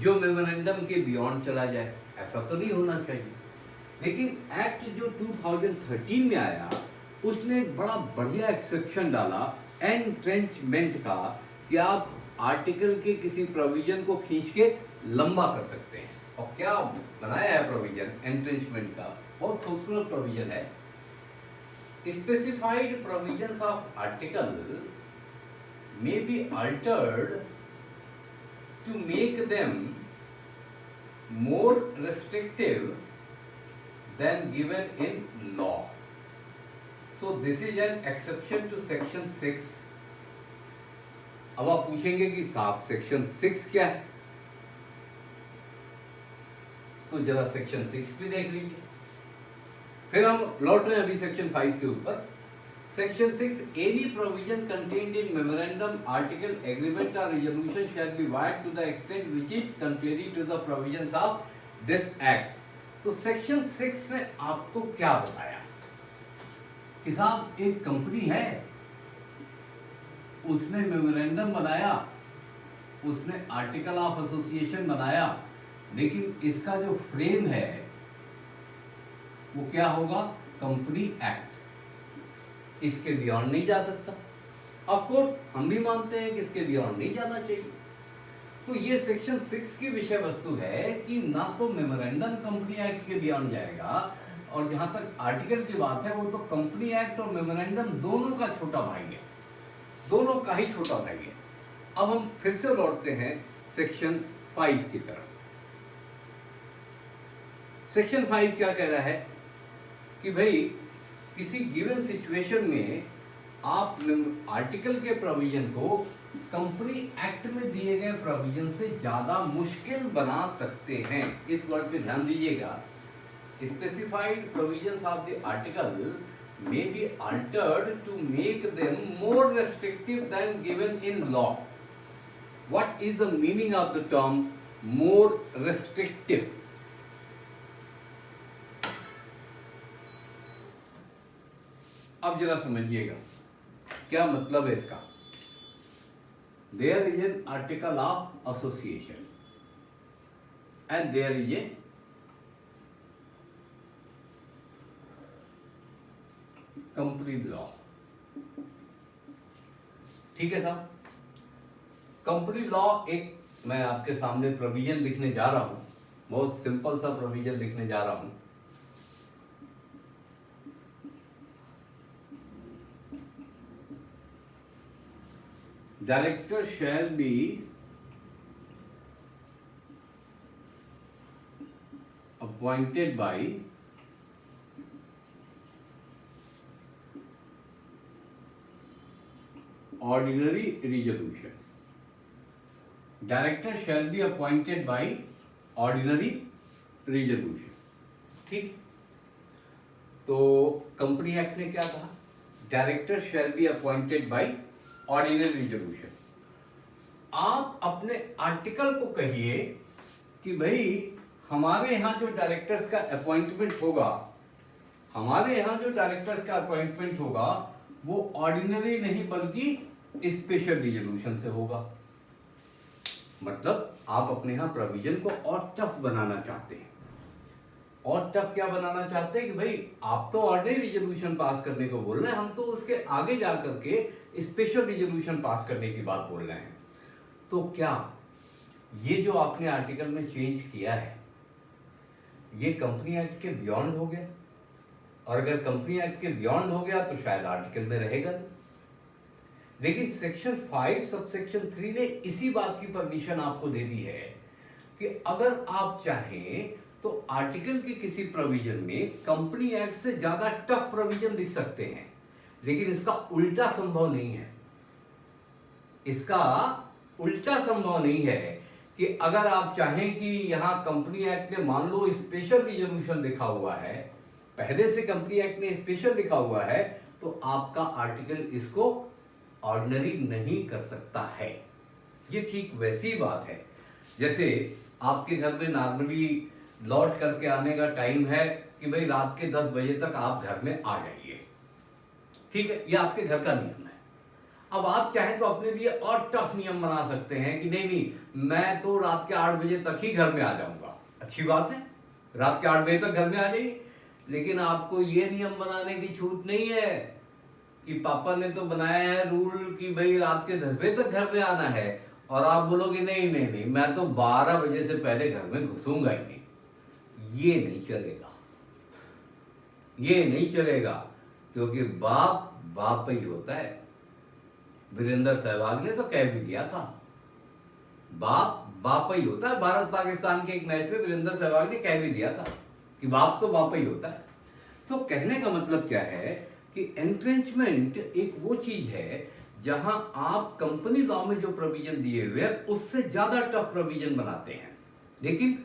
जो मेमोरेंडम के बियॉन्ड चला जाए. ऐसा तो नहीं होना चाहिए. लेकिन एक्ट जो 2013 में आया उसने एक बड़ा बढ़िया एक्सेप्शन डाला एंट्रेंचमेंट का, कि आप आर्टिकल के किसी प्रोविजन को खींच के लंबा कर सकते हैं. और क्या बनाया है प्रोविजन एंट्रेंचमेंट का, बहुत खूबसूरत प्रोविजन है. Specified provisions of article may be altered to make them more restrictive than given in law. So this is an exception to section 6. अब आप पूछेंगे कि साहब सेक्शन 6 क्या है, तो जरा सेक्शन 6 भी देख लीजिए. फिर हम लौट रहे हैं अभी सेक्शन 5 के ऊपर. Section 6, any provision contained in memorandum, article, agreement or resolution shall be void to the extent which is contrary to the provisions of this act. तो Section 6 ने आपको क्या बताया कि साहब एक कंपनी है, उसने मेमोरेंडम बनाया, उसने आर्टिकल ऑफ एसोसिएशन बनाया, लेकिन इसका जो फ्रेम है वो क्या होगा, कंपनी एक्ट. इसके बियॉन्ड नहीं जा सकता. ऑफ कोर्स हम भी मानते हैं कि इसके बियॉन्ड नहीं जाना चाहिए. तो ये सेक्शन 6 की विषय वस्तु है कि ना तो मेमोरेंडम कंपनी एक्ट के बियॉन्ड जाएगा और जहां तक आर्टिकल की बात है वो तो कंपनी एक्ट और मेमोरेंडम दोनों का छोटा भाई है, दोनों का ही छोटा भाई है। अब हम फिर से लौटते हैं सेक्शन 5 की तरफ। सेक्शन 5 क्या कह रहा है कि भाई किसी गिवन सिचुएशन में आप आर्टिकल के प्रोविजन को कंपनी एक्ट में दिए गए प्रोविजन से ज्यादा मुश्किल बना सकते हैं। इस वर्ड पे ध्यान दीजिएगा। Specified provisions of the article may be altered to make them more restrictive than given in law. What is the meaning of the term more restrictive? अब जरा समझिएगा क्या मतलब है इसका। There is an article of association and there is a company law. ठीक है साहब, कंपनी लॉ एक मैं आपके सामने प्रोविजन लिखने जा रहा हूं, बहुत सिंपल सा प्रोविजन लिखने जा रहा हूं। Director shall be appointed by ordinary resolution. Director shall be appointed by ordinary resolution. ठीक, तो कंपनी एक्ट ने क्या कहा? Director shall be appointed by ordinary resolution. आप अपने आर्टिकल को कहिए कि भाई हमारे यहाँ जो डायरेक्टर्स का अपॉइंटमेंट होगा, हमारे यहाँ जो डायरेक्टर्स का अपॉइंटमेंट होगा वो ऑर्डिनरी नहीं बल्कि स्पेशल रिजोल्यूशन से होगा। मतलब आप अपने यहां प्रोविजन को और टफ बनाना चाहते हैं। और टफ क्या बनाना चाहते हैं कि भाई आप तो ऑर्डिनरी रिजोल्यूशन पास करने को बोल रहे हैं, हम तो उसके आगे जाकर के स्पेशल रिजोल्यूशन पास करने की बात बोल रहे हैं। तो क्या ये जो आपने आर्टिकल में चेंज किया है ये कंपनी एक्ट के बियॉन्ड हो गया? और अगर कंपनी एक्ट के बियॉन्ड हो गया तो शायद आर्टिकल में रहेगा नहीं। लेकिन सेक्शन 5 सब सेक्शन 3 ने इसी बात की परमिशन आपको दे दी है कि अगर आप चाहें तो आर्टिकल के किसी प्रोविजन में कंपनी एक्ट से ज्यादा टफ प्रोविजन लिख सकते हैं, लेकिन इसका उल्टा संभव नहीं है। इसका उल्टा संभव नहीं है कि अगर आप चाहें कि यहां कंपनी एक्ट में मान लो स्पेशल रिजोल्यूशन लिखा हुआ है, पहले से कंपनी एक्ट में स्पेशल लिखा हुआ है, तो आपका आर्टिकल इसको ऑर्डिनरी नहीं कर सकता है। ये ठीक वैसी बात है जैसे आपके घर में नॉर्मली लौट करके आने का टाइम है कि भाई रात के 10 बजे तक आप घर में आ जाइए। ठीक है, ये आपके घर का नियम है। अब आप चाहें तो अपने लिए और टफ नियम बना सकते हैं कि नहीं नहीं मैं तो रात के 8 बजे तक ही घर में आ जाऊंगा। अच्छी बात है, रात के 8 बजे तक घर में आ जाइए, लेकिन आपको ये नियम बनाने की छूट नहीं है कि पापा ने तो बनाया है रूल कि भाई रात के 10 बजे तक घर में आना है, और आप बोलोगे नहीं नहीं नहीं मैं तो 12 बजे से पहले घर में घुसूंगा ही नहीं। ये नहीं चलेगा, ये नहीं चलेगा, क्योंकि बाप बाप ही होता है। वीरेंद्र सहवाग ने तो कह भी दिया था, बाप बाप ही होता है। भारत पाकिस्तान के एक मैच में वीरेंद्र सहवाग ने कह भी दिया था कि बाप तो बाप ही होता है। तो कहने का मतलब क्या है कि एंट्रेंचमेंट एक वो चीज है जहां आप कंपनी लॉ में जो प्रोविजन दिए हुए हैं उससे ज्यादा टफ प्रोविजन बनाते हैं, लेकिन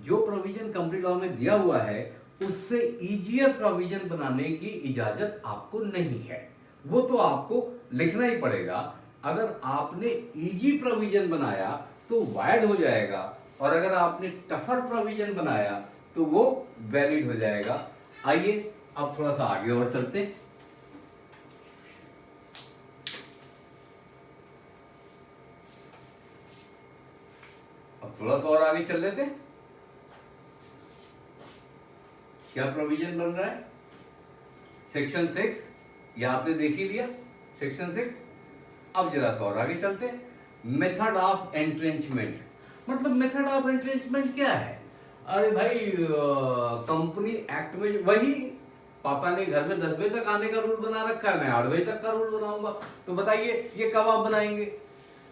जो प्रोविजन कंपनी लॉ में दिया हुआ है उससे इजियर प्रोविजन बनाने की इजाजत आपको नहीं है। वो तो आपको लिखना ही पड़ेगा। अगर आपने इजी प्रोविजन बनाया तो वाइड हो जाएगा, और अगर आपने टफर प्रोविजन बनाया तो वो वैलिड हो जाएगा। आइए अब थोड़ा सा आगे और चलते हैं। अब थोड़ा सा और आगे चल लेते हैं। क्या प्रोविजन बन रहा है? सेक्शन 6 ये आपने देख ही लिया, सेक्शन 6। अब जरा सा और आगे चलते हैं। मेथड ऑफ एंट्रेंचमेंट, मतलब मेथड ऑफ एंट्रेंचमेंट क्या है? अरे भाई कंपनी एक्ट में वही, पापा ने घर में 10 बजे तक आने का रूल बना रखा है, मैं 8 बजे तक का रूल बनाऊंगा। तो बताइए ये कब आप बनाएंगे?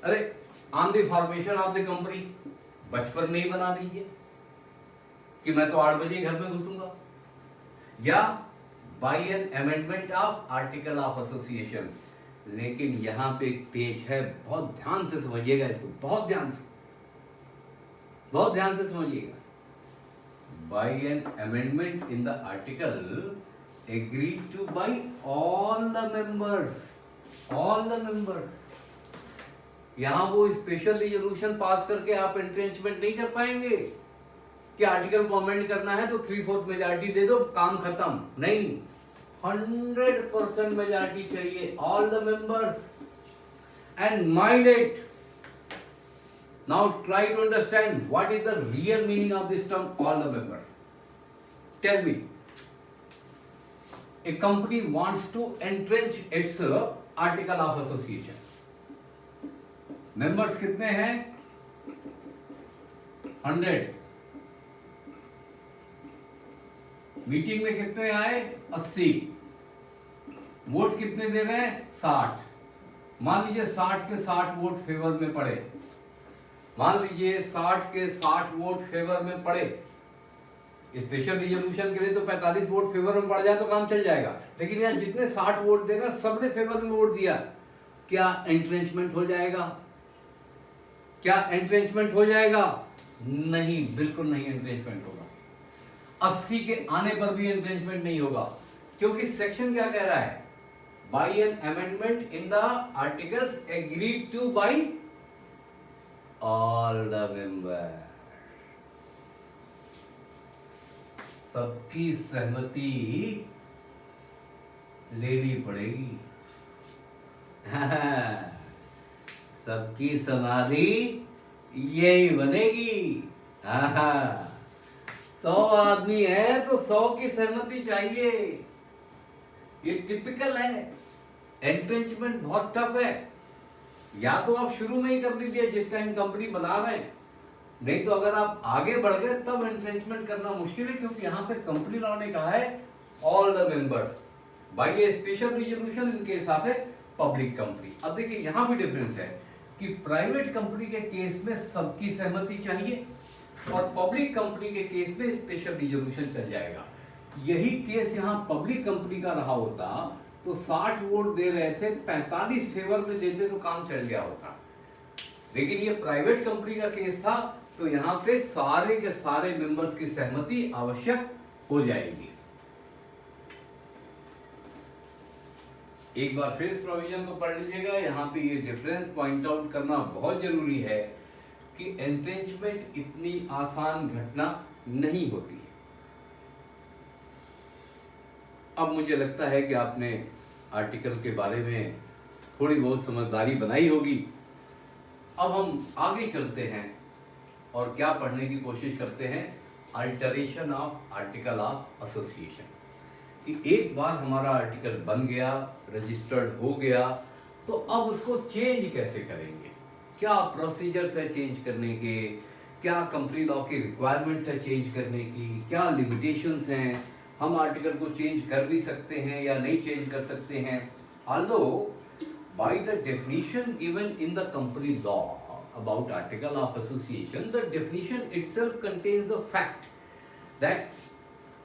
अरे on the formation of the company बचपन में ही बना दीजिए कि मैं तो 8 बजे घर में घुसूंगा, या by an amendment of article of association. लेकिन यहां पे एक पेश है, बहुत ध्यान से समझिएगा इसको, बहुत ध्यान से समझिएगा। By an amendment in the article agreed to by all the members, यहां वो स्पेशल रिजोल्यूशन पास करके आप एंट्रेंचमेंट नहीं कर पाएंगे कि आर्टिकल को अमेंड करना है तो 3/4 मेजॉरिटी दे दो, काम खत्म। नहीं, 100% मेजॉरिटी चाहिए, all the members. And mind it, now try to understand what is the real meaning of this term all the members. Tell me, a company wants to entrench its article of association. Members कितने हैं? 100। Meeting में कितने आए? 80। Vote कितने दे रहे हैं? 60। मान लीजिए 60 के 60 वोट फेवर में पड़े, मान लीजिए 60 के 60 वोट फेवर में पड़े। स्पेशल रिजोल्यूशन के लिए तो 45 वोट फेवर में पड़ जाए तो काम चल जाएगा, लेकिन यहाँ जितने 60 वोट देगा सबने फेवर में वोट दिया, क्या एंट्रेंचमेंट हो जाएगा? क्या एंट्रेंचमेंट हो जाएगा? नहीं, बिल्कुल नहीं एंट्रेंचमेंट होगा। 80 के आने पर भी एंट्रेंचमेंट नहीं होगा, क्योंकि सेक्शन क्या कह रहा है? By an amendment in the articles agreed to by all the member. सबकी सहमति लेनी पड़ेगी। सबकी समाधि यही बनेगी। 100 आदमी है तो 100 की सहमति चाहिए, ये टिपिकल है। एंट्रेंचमेंट बहुत टफ है, या तो आप शुरू में ही कर लीजिए जिस टाइम कंपनी बना रहे हैं, नहीं तो अगर आप आगे बढ़ गए तब एंट्रेंचमेंट करना मुश्किल है, क्योंकि यहां पे कंपनी लॉ ने कहा है all the members by a special resolution in case of a public company. अब देखिए यहां भी डिफरेंस है कि प्राइवेट कंपनी के केस में सबकी सहमति चाहिए और पब्लिक कंपनी के केस में स्पेशल रिजोल्यूशन चल जाएगा। यही केस यहां पब्लिक कंपनी का रहा होता तो 60 वोट दे रहे थे, 45 फेवर में देते तो काम चल गया होता। लेकिन ये प्राइवेट कंपनी का केस था तो यहां पे सारे के सारे मेंबर्स की सहमति आवश्यक हो जाएगी। एक बार फिर इस प्रोविजन को पढ़ लीजिएगा, यहां पे ये डिफरेंस पॉइंट आउट करना बहुत जरूरी है कि एंट्रेंचमेंट इतनी आसान घटना नहीं होती। अब मुझे लगता है कि आपने आर्टिकल के बारे में थोड़ी बहुत समझदारी बनाई होगी। अब हम आगे चलते हैं और क्या पढ़ने की कोशिश करते हैं, alteration of article of association. कि एक बार हमारा आर्टिकल बन गया, रजिस्टर्ड हो गया, तो अब उसको चेंज कैसे करेंगे, क्या प्रोसीजर्स है चेंज करने के, क्या कंपनी लॉ की रिक्वायरमेंट्स है चेंज करने की, क्या लिमिटेशंस हैं, हम आर्टिकल को चेंज कर भी सकते हैं या नहीं चेंज कर सकते हैं। Although by the definition given in the company law about article of association, the definition itself contains the fact that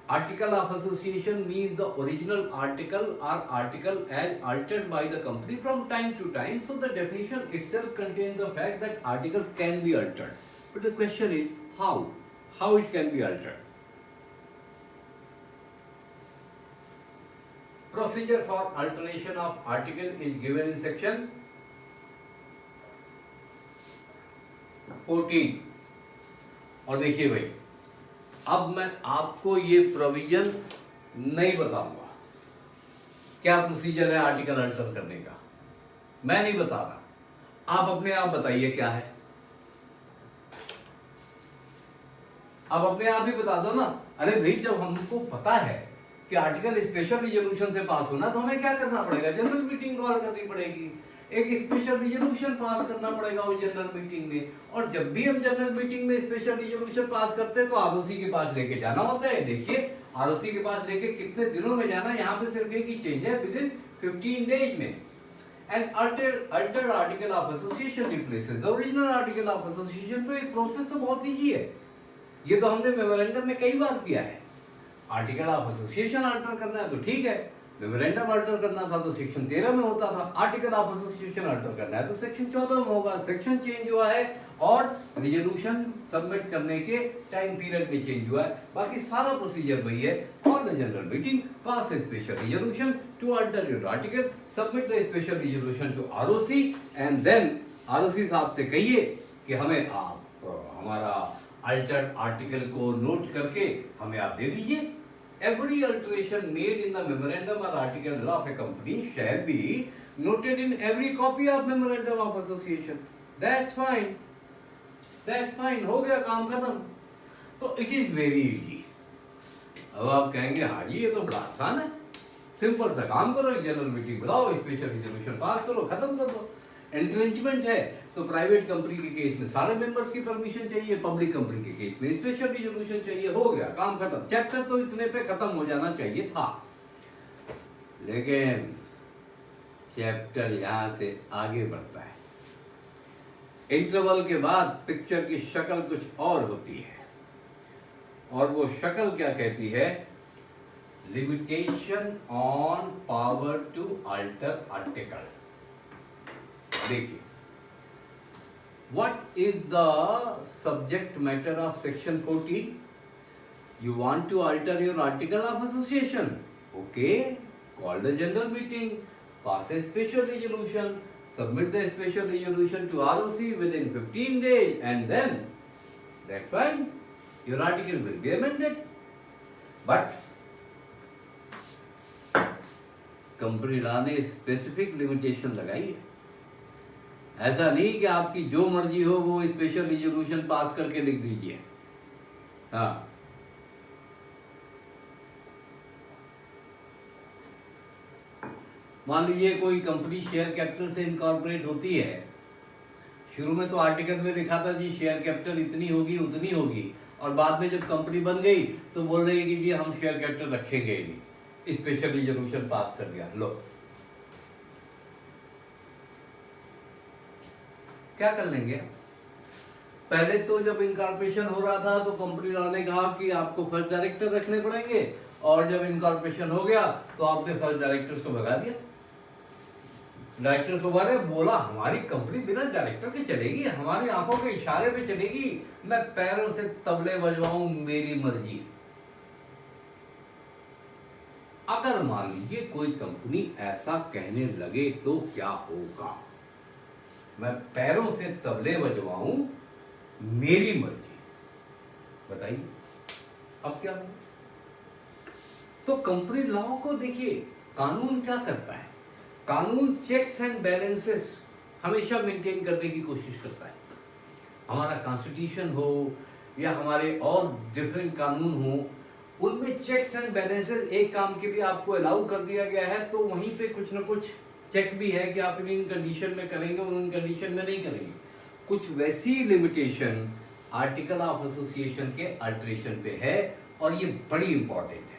article of association means the original article or article as altered by the company from time to time. So the definition itself contains the fact that articles can be altered. But the question is how it can be altered. Procedure for alteration of article is given in section 14। और देखिए भाई, अब मैं आपको ये provision नहीं बताऊंगा क्या प्रोसीजर है आर्टिकल अल्टर करने का, मैं नहीं बता रहा, आप अपने आप बताइए क्या है। आप अपने आप ही बता दो ना। अरे भाई, जब हमको पता है कि आर्टिकल स्पेशल रिजोल्यूशन से पास होना तो हमें क्या करना पड़ेगा, जनरल मीटिंग कॉल करनी पड़ेगी। एक स्पेशल रिजोल्यूशन पास करना पड़ेगा उस जनरल मीटिंग में। और जब भी हम जनरल मीटिंग में स्पेशल रिजोल्यूशन पास करते हैं तो आरओसी के पास लेके जाना होता है। देखिए आरओसी के पास लेके कितने दिनों में जाना, यहाँ पे सिर्फ एक ही चेंज है, विद इन 15 डेज में। And Altered article of association replaces the original article of association. तो ये प्रोसेस तो बहुत ईजी है, ये तो हमने मेमोरेंडम में कई बार किया है। आर्टिकल ऑफ एसोसिएशन अल्टर करना है तो ठीक है, मेमोरेंडम अल्टर करना था तो सेक्शन 13 में होता था, आर्टिकल ऑफ एसोसिएशन अल्टर करना है तो सेक्शन 14 में होगा। सेक्शन चेंज हुआ है और रिजोल्यूशन सबमिट करने के टाइम पीरियड में चेंज हुआ है, बाकी सारा प्रोसीजर वही है। Call the general meeting, pass a special resolution to alter your article, submit the special resolution to ROC and then ROC साहब से कहिए कि हमें आप हमारा अल्टर्ड आर्टिकल को नोट करके हमें आप दे दीजिए। Every alteration made in the memorandum or article of a company shall be noted in every copy of memorandum of association. That's fine. That's fine. हो गया काम खत्म। तो it is very easy. अब आप कहेंगे हाँ जी ये तो बड़ा आसान है, सिंपल सा काम करो, जनरल मीटिंग बुलाओ, स्पेशल रिजोल्यूशन पास करो, खत्म कर दो। एंट्रेंचमेंट है तो प्राइवेट कंपनी के केस में सारे मेंबर्स की परमिशन चाहिए, पब्लिक कंपनी के केस में स्पेशल रिजोल्यूशन चाहिए, हो गया काम खत्म। चैप्टर तो इतने पे खत्म हो जाना चाहिए था, लेकिन चैप्टर यहां से आगे बढ़ता है। इंटरवल के बाद पिक्चर की शक्ल कुछ और होती है, और वो शक्ल क्या कहती है? Limitation on power to alter article. देखिए, what is the subject matter of section 14? You want to alter your article of association, okay, call the general meeting, pass a special resolution, submit the special resolution to ROC within 15 days, and then that's fine, your article will be amended. But company law ने specific limitation लगाई है। ऐसा नहीं कि आपकी जो मर्जी हो वो स्पेशल रिजोल्यूशन पास करके लिख दीजिए। हाँ, मान लीजिए कोई कंपनी शेयर कैपिटल से इनकॉर्पोरेट होती है, शुरू में तो आर्टिकल में लिखा था जी शेयर कैपिटल इतनी होगी उतनी होगी, और बाद में जब कंपनी बन गई तो बोल रही है कि जी हम शेयर कैपिटल रखेंगे ही नहीं, स्पेशल रिजोल्यूशन पास कर दिया। लो, क्या कर लेंगे? पहले तो जब इनकॉर्पोरेशन हो रहा था तो कंपनी लॉ ने कहा कि आपको फर्स्ट डायरेक्टर रखने पड़ेंगे, और जब इनकॉर्पोरेशन हो गया तो आपने फर्स्ट डायरेक्टर्स को भगा दिया। डायरेक्टर्स को बोला हमारी कंपनी बिना डायरेक्टर के चलेगी, हमारी आंखों के इशारे पे चलेगी, मैं पैरों से तबले बजवाऊं मेरी मर्जी। अगर मान लीजिए कोई कंपनी ऐसा कहने लगे तो क्या होगा? मैं पैरों से तबले बजवाऊं मेरी मर्जी, बताइए अब क्या होगा? तो कंपनी लॉ को देखिए, कानून क्या करता है? कानून चेक्स एंड बैलेंसेस हमेशा मेंटेन करने की कोशिश करता है। हमारा कॉन्स्टिट्यूशन हो या हमारे और डिफरेंट कानून हो, उनमें चेक्स एंड बैलेंसेस एक काम के लिए आपको अलाउ कर दिया गया है, तो वहीं पे कुछ ना कुछ चेक भी है कि आप इन कंडीशन में करेंगे, उन कंडीशन में नहीं करेंगे। कुछ वैसी लिमिटेशन आर्टिकल ऑफ एसोसिएशन के अल्टरेशन पे है, और ये बड़ी इंपॉर्टेंट है।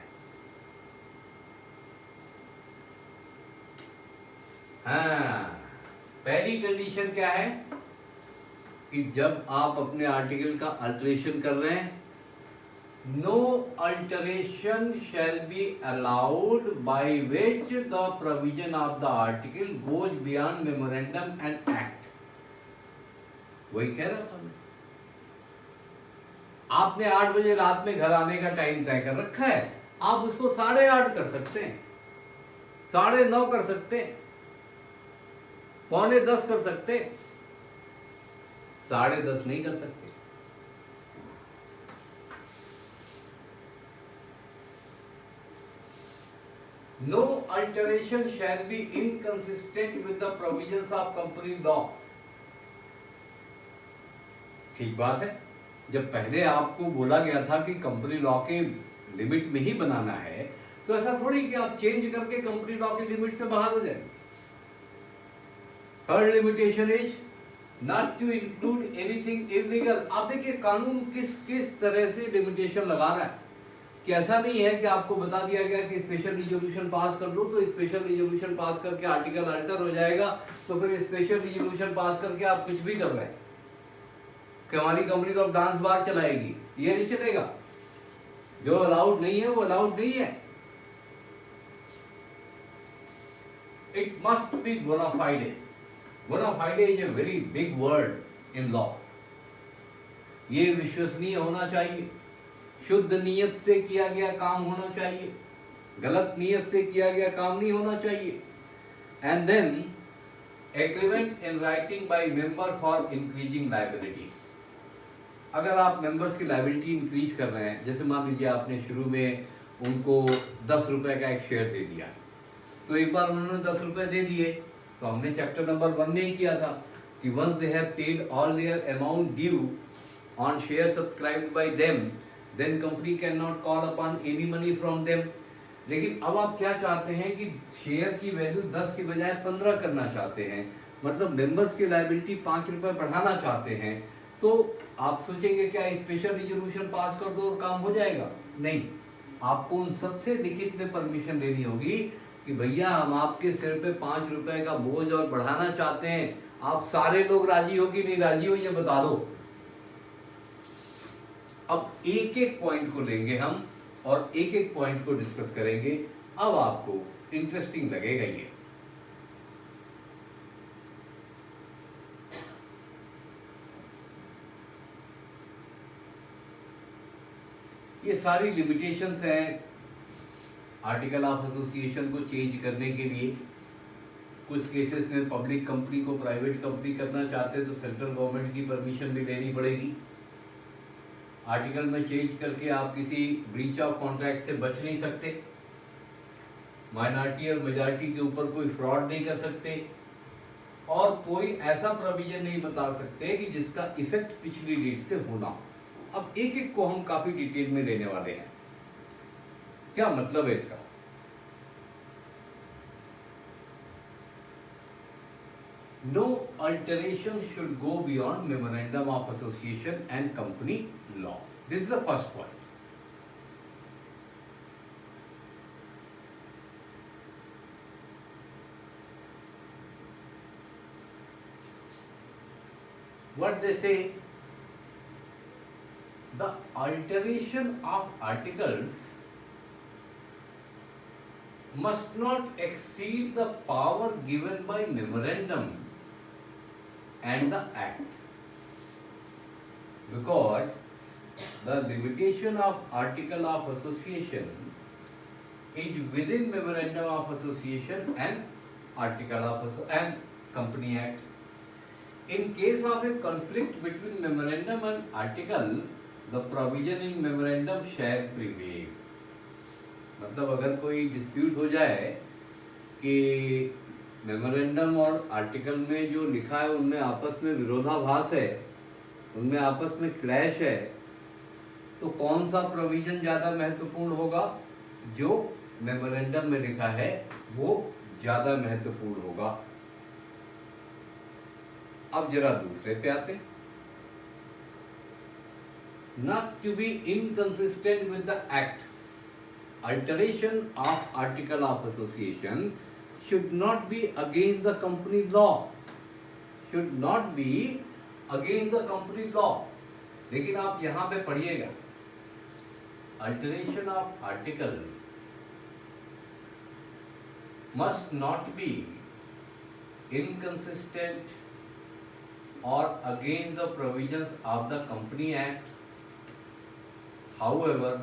हाँ, पहली कंडीशन क्या है कि जब आप अपने आर्टिकल का अल्टरेशन कर रहे हैं, no alteration shall be allowed by which the provision of the article goes beyond memorandum and act। वही कह रहा था मैं। आपने 8 बजे रात में घर आने का टाइम तय कर रखा है, आप उसको 8:30 कर सकते हैं, 9:30 कर सकते हैं, 9:45 कर सकते हैं, 10:30 नहीं कर सकते। No alteration shall be inconsistent with the provisions of company law। ठीक बात है। जब पहले आपको बोला गया था कि कंपनी लॉ के लिमिट में ही बनाना है, तो ऐसा थोड़ी कि आप चेंज करके कंपनी लॉ की लिमिट से बाहर हो जाए। Third limitation is not to include anything illegal. आप देखिए कानून किस किस तरह से लिमिटेशन लगा रहा है कि ऐसा नहीं है कि आपको बता दिया गया कि स्पेशल रिजोल्यूशन पास कर लो तो स्पेशल रिजोल्यूशन पास करके आर्टिकल अल्टर हो जाएगा, तो फिर स्पेशल रिजोल्यूशन पास करके आप कुछ भी कर रहे हैं कि हमारी कंपनी तो अब डांस बार चलाएगी, ये नहीं चलेगा। जो अलाउड नहीं है वो अलाउड नहीं है। इट मस्ट बी बोना फाइडे। बोना फाइडे is a very big word in law. ये विश्वसनीय होना चाहिए, शुद्ध नीयत से किया गया काम होना चाहिए, गलत नीयत से किया गया काम नहीं होना चाहिए। And then agreement in writing by member for increasing liability. अगर आप मेंबर्स की लायबिलिटी इंक्रीज कर रहे हैं, जैसे मान लीजिए आपने शुरू में उनको 10 रुपए का एक शेयर दे दिया, तो एक बार उन्होंने 10 रुपए दे दिए तो हमने चैप्टर नंबर 1 नहीं किया था कि once they have paid all their amount due on share subscribed by them then company can not call upon any money from them. लेकिन अब आप क्या चाहते हैं कि शेयर की वैल्यू 10 की बजाय 15 करना चाहते हैं, मतलब मेंबर्स की लायबिलिटी 5 रुपए बढ़ाना चाहते हैं। तो आप सोचेंगे क्या स्पेशल रिजोल्यूशन पास कर दो और काम हो जाएगा? नहीं, आपको उन सबसे लिखित में परमिशन लेनी होगी कि भैया हम आपके सिर पे 5 रुपए का बोझ और बढ़ाना चाहते हैं, आप सारे लोग राजी हो कि नहीं राजी हो ये बता दो। अब एक एक पॉइंट को लेंगे हम और एक एक पॉइंट को डिस्कस करेंगे। अब आपको इंटरेस्टिंग लगेगा ये सारी लिमिटेशंस हैं आर्टिकल ऑफ एसोसिएशन को चेंज करने के लिए। कुछ केसेस में पब्लिक कंपनी को प्राइवेट कंपनी करना चाहते हैं तो सेंट्रल गवर्नमेंट की परमिशन भी लेनी पड़ेगी। आर्टिकल में चेंज करके आप किसी ब्रीच ऑफ कॉन्ट्रैक्ट से बच नहीं सकते, माइनॉरिटी और मेजॉरिटी के ऊपर कोई फ्रॉड नहीं कर सकते, और कोई ऐसा प्रोविजन नहीं बता सकते कि जिसका इफेक्ट पिछली डेट से होना हो। अब एक एक को हम काफी डिटेल में लेने वाले हैं। क्या मतलब है इसका? No alteration should go beyond memorandum of association and company law. This is the first point. What they say, the alteration of articles must not exceed the power given by memorandum and the act, because the limitation of article of association is within memorandum of association and article of and company act. In case of a conflict between memorandum and article, the provision in memorandum shall prevail. मतलब अगर कोई dispute हो जाए कि memorandum और article में जो लिखा है उनमें आपस में विरोधाभास है, उनमें आपस में क्लैश है, तो कौन सा प्रोविजन ज़्यादा महत्वपूर्ण होगा? जो मेमोरेंडम में लिखा है वो ज़्यादा महत्वपूर्ण होगा। अब जरा दूसरे पे आते हैं। Not to be inconsistent with the act, alteration of article of association should not be against the company law, should not be against the company law। लेकिन आप यहां पे पढ़िएगा, alteration of article must not be inconsistent or against the provisions of the company act. However,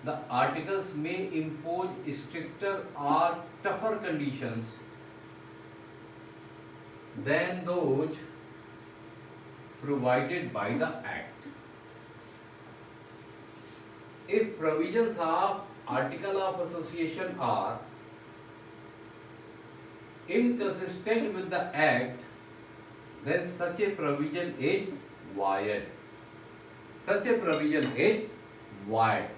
the articles may impose stricter or tougher conditions than those provided by the Act. If provisions of Article of Association are inconsistent with the Act, then such a provision is void. Such a provision is void.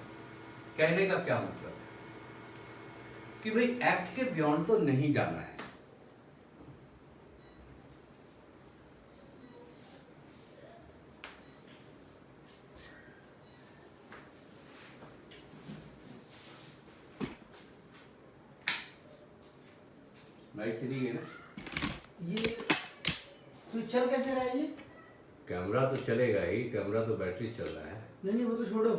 कहने का क्या मतलब कि भाई act के beyond तो नहीं जाना है, लाइट चली गई ना। ये तो चल कैसे रहा है ये? कैमरा तो चलेगा ही, कैमरा तो बैटरी चल रहा है। नहीं नहीं वो तो छोड़ो,